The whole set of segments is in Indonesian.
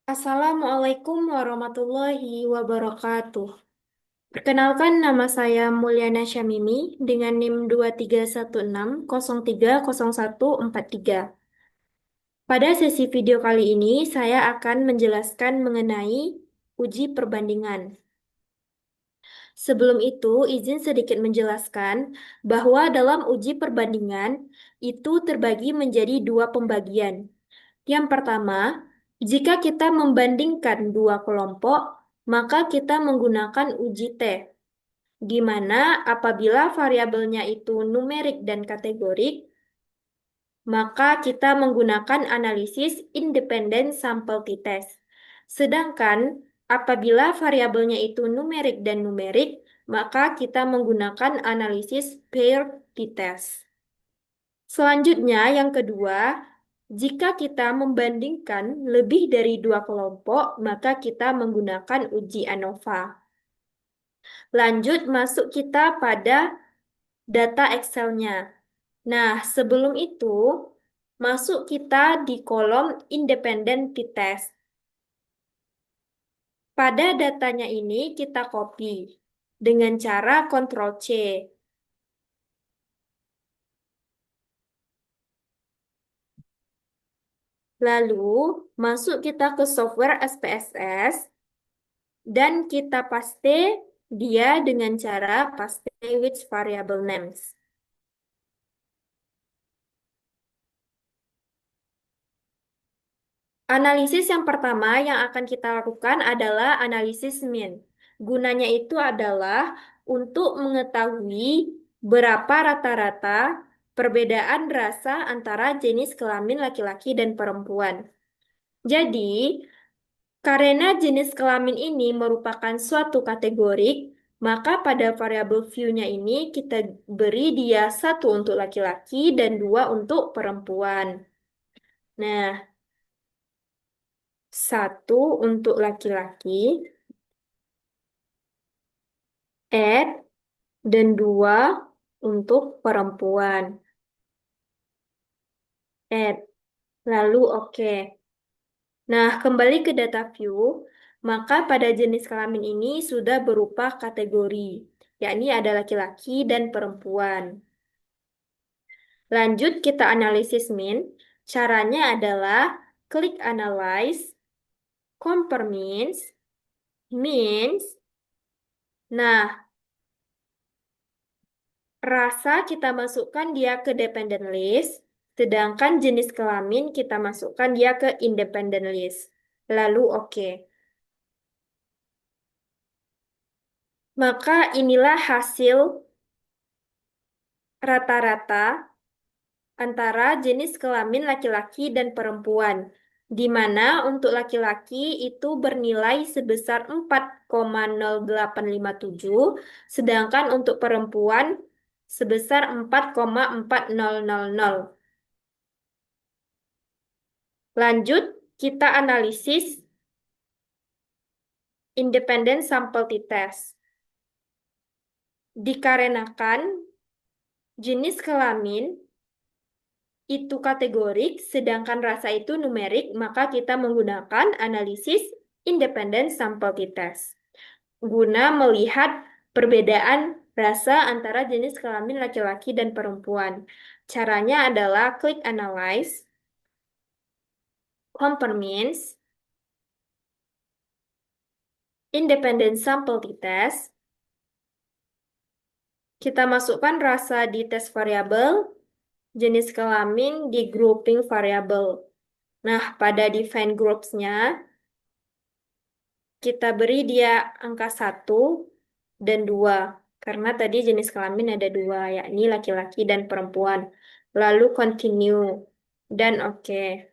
Assalamualaikum warahmatullahi wabarakatuh. Perkenalkan nama saya Mulyana Syamimi dengan NIM 2316030143. Pada sesi video kali ini saya akan menjelaskan mengenai uji perbandingan. Sebelum itu, izin sedikit menjelaskan bahwa dalam uji perbandingan itu terbagi menjadi dua pembagian. Yang pertama, jika kita membandingkan dua kelompok, maka kita menggunakan uji T, di mana apabila variabelnya itu numerik dan kategorik, maka kita menggunakan analisis independent sample t-test. Sedangkan apabila variabelnya itu numerik dan numerik, maka kita menggunakan analisis paired t-test. Selanjutnya, yang kedua, jika kita membandingkan lebih dari dua kelompok, maka kita menggunakan uji ANOVA. Lanjut, masuk kita pada data Excel-nya. Nah, sebelum itu, masuk kita di kolom independent t-test. Pada datanya ini kita copy dengan cara Ctrl C. Lalu, masuk kita ke software SPSS dan kita paste dia dengan cara paste with variable names. Analisis yang pertama yang akan kita lakukan adalah analisis mean. Gunanya itu adalah untuk mengetahui berapa rata-rata perbedaan rasa antara jenis kelamin laki-laki dan perempuan. Jadi, karena jenis kelamin ini merupakan suatu kategorik, maka pada variabel view-nya ini kita beri dia satu untuk laki-laki dan dua untuk perempuan. Nah, satu untuk laki-laki, add, dan dua untuk perempuan, add. Lalu oke. Nah, kembali ke data view, maka pada jenis kelamin ini sudah berupa kategori, yakni ada laki-laki dan perempuan. Lanjut kita analisis mean. Caranya adalah klik analyze, compare means, means. Nah, rasa kita masukkan dia ke dependent list, sedangkan jenis kelamin kita masukkan dia ke independent list. Lalu oke. Maka inilah hasil rata-rata antara jenis kelamin laki-laki dan perempuan, di mana untuk laki-laki itu bernilai sebesar 4,0857, sedangkan untuk perempuan sebesar 4,4000. Lanjut, kita analisis independent sample t-test. Dikarenakan jenis kelamin itu kategorik, sedangkan rasa itu numerik, maka kita menggunakan analisis independent sample t-test guna melihat perbedaan rasa antara jenis kelamin laki-laki dan perempuan. Caranya adalah klik analyze, compare means, independent sample t-test. Kita masukkan rasa di tes variabel, jenis kelamin di grouping variabel. Nah, pada define groups-nya, kita beri dia angka 1 dan 2. Karena tadi jenis kelamin ada 2, yakni laki-laki dan perempuan. Lalu continue. Dan oke.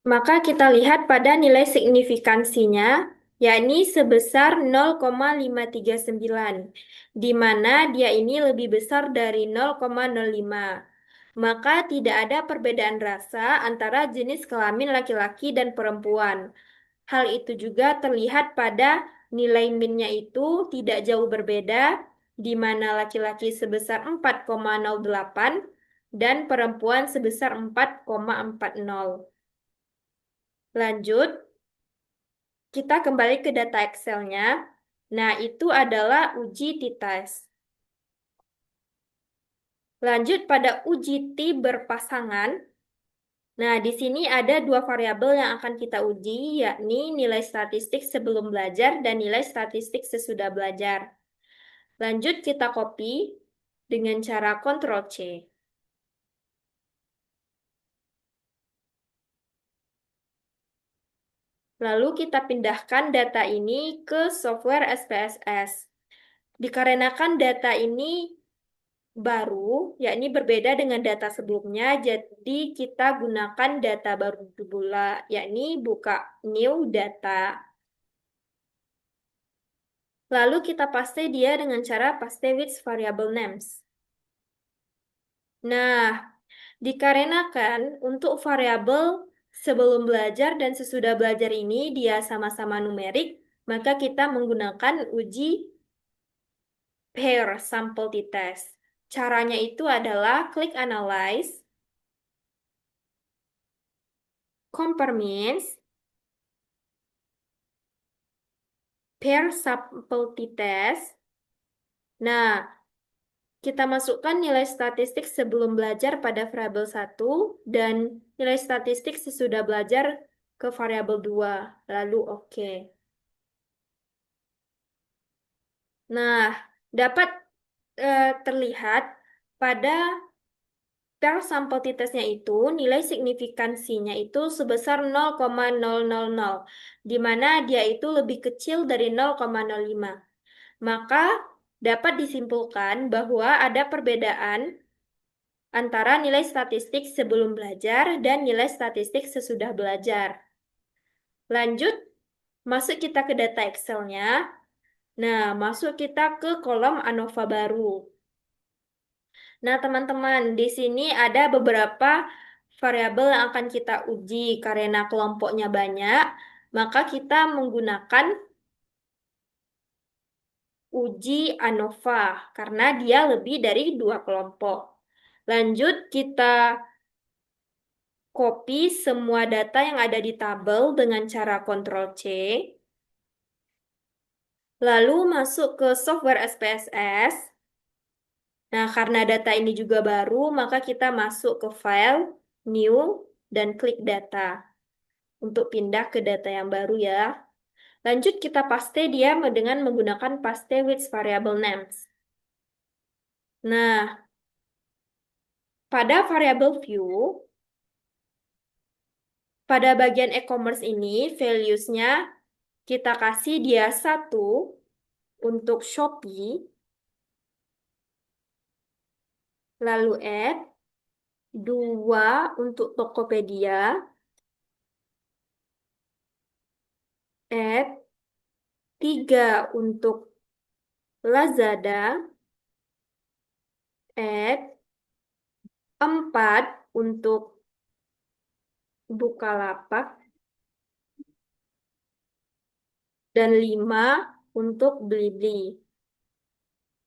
Maka kita lihat pada nilai signifikansinya, yakni sebesar 0,539, di mana dia ini lebih besar dari 0,05. Maka tidak ada perbedaan rasa antara jenis kelamin laki-laki dan perempuan. Hal itu juga terlihat pada nilai min-nya itu tidak jauh berbeda, di mana laki-laki sebesar 4,08 dan perempuan sebesar 4,40. Lanjut, kita kembali ke data Excel-nya. Nah, itu adalah uji t-test. Lanjut pada uji T berpasangan. Nah, di sini ada dua variabel yang akan kita uji, yakni nilai statistik sebelum belajar dan nilai statistik sesudah belajar. Lanjut kita copy dengan cara Ctrl C. Lalu kita pindahkan data ini ke software SPSS. Dikarenakan data ini baru, yakni berbeda dengan data sebelumnya, jadi kita gunakan data baru pula, yakni buka new data. Lalu kita paste dia dengan cara paste with variable names. Nah, dikarenakan untuk variabel sebelum belajar dan sesudah belajar ini dia sama-sama numerik, maka kita menggunakan uji pair sample t-test. Caranya itu adalah klik analyze, compare means, pair sample t-test. Nah, kita masukkan nilai statistik sebelum belajar pada variabel 1 dan nilai statistik sesudah belajar ke variabel 2. Lalu oke. Nah, dapat terlihat pada per sampel t-testnya itu nilai signifikansinya itu sebesar 0,000, di mana dia itu lebih kecil dari 0,05. Maka dapat disimpulkan bahwa ada perbedaan antara nilai statistik sebelum belajar dan nilai statistik sesudah belajar. Lanjut, masuk kita ke data Excel-nya. Nah, masuk kita ke kolom ANOVA baru. Nah, teman-teman, di sini ada beberapa variabel yang akan kita uji karena kelompoknya banyak, maka kita menggunakan uji ANOVA karena dia lebih dari dua kelompok. Lanjut, kita copy semua data yang ada di tabel dengan cara Ctrl C. Lalu masuk ke software SPSS. Nah, karena data ini juga baru, maka kita masuk ke File, New, dan klik Data untuk pindah ke data yang baru ya. Lanjut kita paste dia dengan menggunakan paste with variable names. Nah, pada variable view, pada bagian e-commerce ini, values-nya kita kasih dia 1 untuk Shopee, lalu add, 2 untuk Tokopedia, add, 3 untuk Lazada, add, 4 untuk Bukalapak, dan 5 untuk Blibli.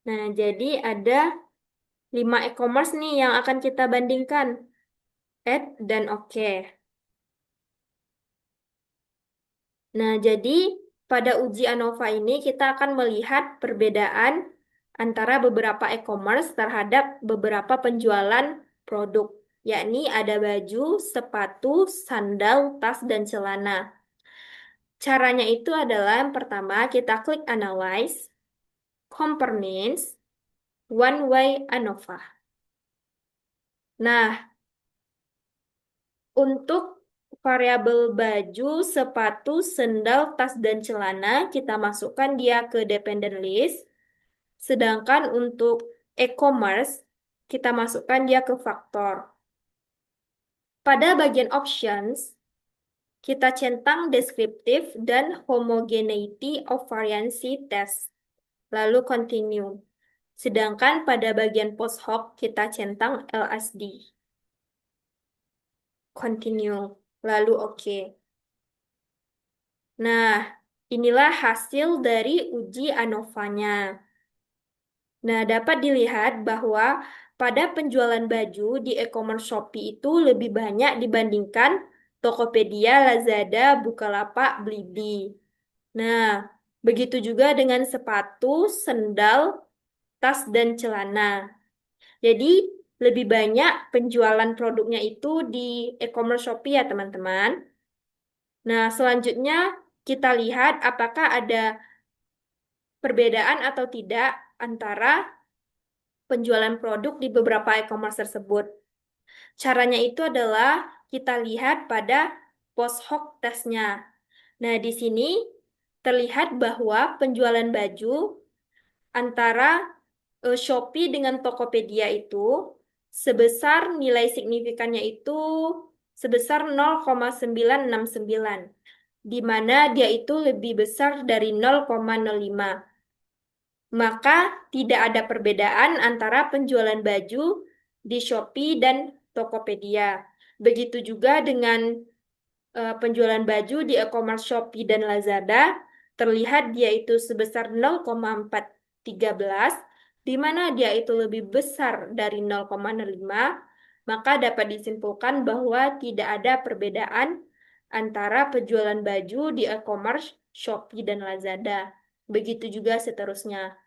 Nah, jadi ada 5 e-commerce nih yang akan kita bandingkan. Add dan oke. Nah, jadi pada uji ANOVA ini kita akan melihat perbedaan antara beberapa e-commerce terhadap beberapa penjualan produk, yakni ada baju, sepatu, sandal, tas, dan celana. Caranya itu adalah yang pertama kita klik Analyze, Compare Means, One Way ANOVA. Nah, untuk variabel baju, sepatu, sendal, tas, dan celana, kita masukkan dia ke dependent list. Sedangkan untuk e-commerce, kita masukkan dia ke faktor. Pada bagian options, kita centang deskriptif dan homogeneity of variancy test. Lalu continue. Sedangkan pada bagian post hoc, kita centang LSD. Continue. Lalu oke. Nah, inilah hasil dari uji ANOVA-nya. Nah, dapat dilihat bahwa pada penjualan baju di e-commerce Shopee itu lebih banyak dibandingkan Tokopedia, Lazada, Bukalapak, Blibli. Nah, begitu juga dengan sepatu, sendal, tas, dan celana. Jadi, lebih banyak penjualan produknya itu di e-commerce Shopee ya, teman-teman. Nah, selanjutnya kita lihat apakah ada perbedaan atau tidak antara penjualan produk di beberapa e-commerce tersebut. Caranya itu adalah kita lihat pada post hoc testnya. Nah, di sini terlihat bahwa penjualan baju antara Shopee dengan Tokopedia itu sebesar nilai signifikannya itu sebesar 0,969, di mana dia itu lebih besar dari 0,05. Maka tidak ada perbedaan antara penjualan baju di Shopee dan Tokopedia. Begitu juga dengan penjualan baju di e-commerce Shopee dan Lazada, terlihat dia itu sebesar 0,413, di mana dia itu lebih besar dari 0,05, maka dapat disimpulkan bahwa tidak ada perbedaan antara penjualan baju di e-commerce Shopee dan Lazada. Begitu juga seterusnya.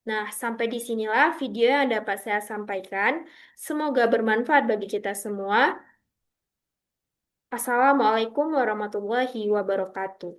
Nah, sampai di sinilah video yang dapat saya sampaikan. Semoga bermanfaat bagi kita semua. Assalamualaikum warahmatullahi wabarakatuh.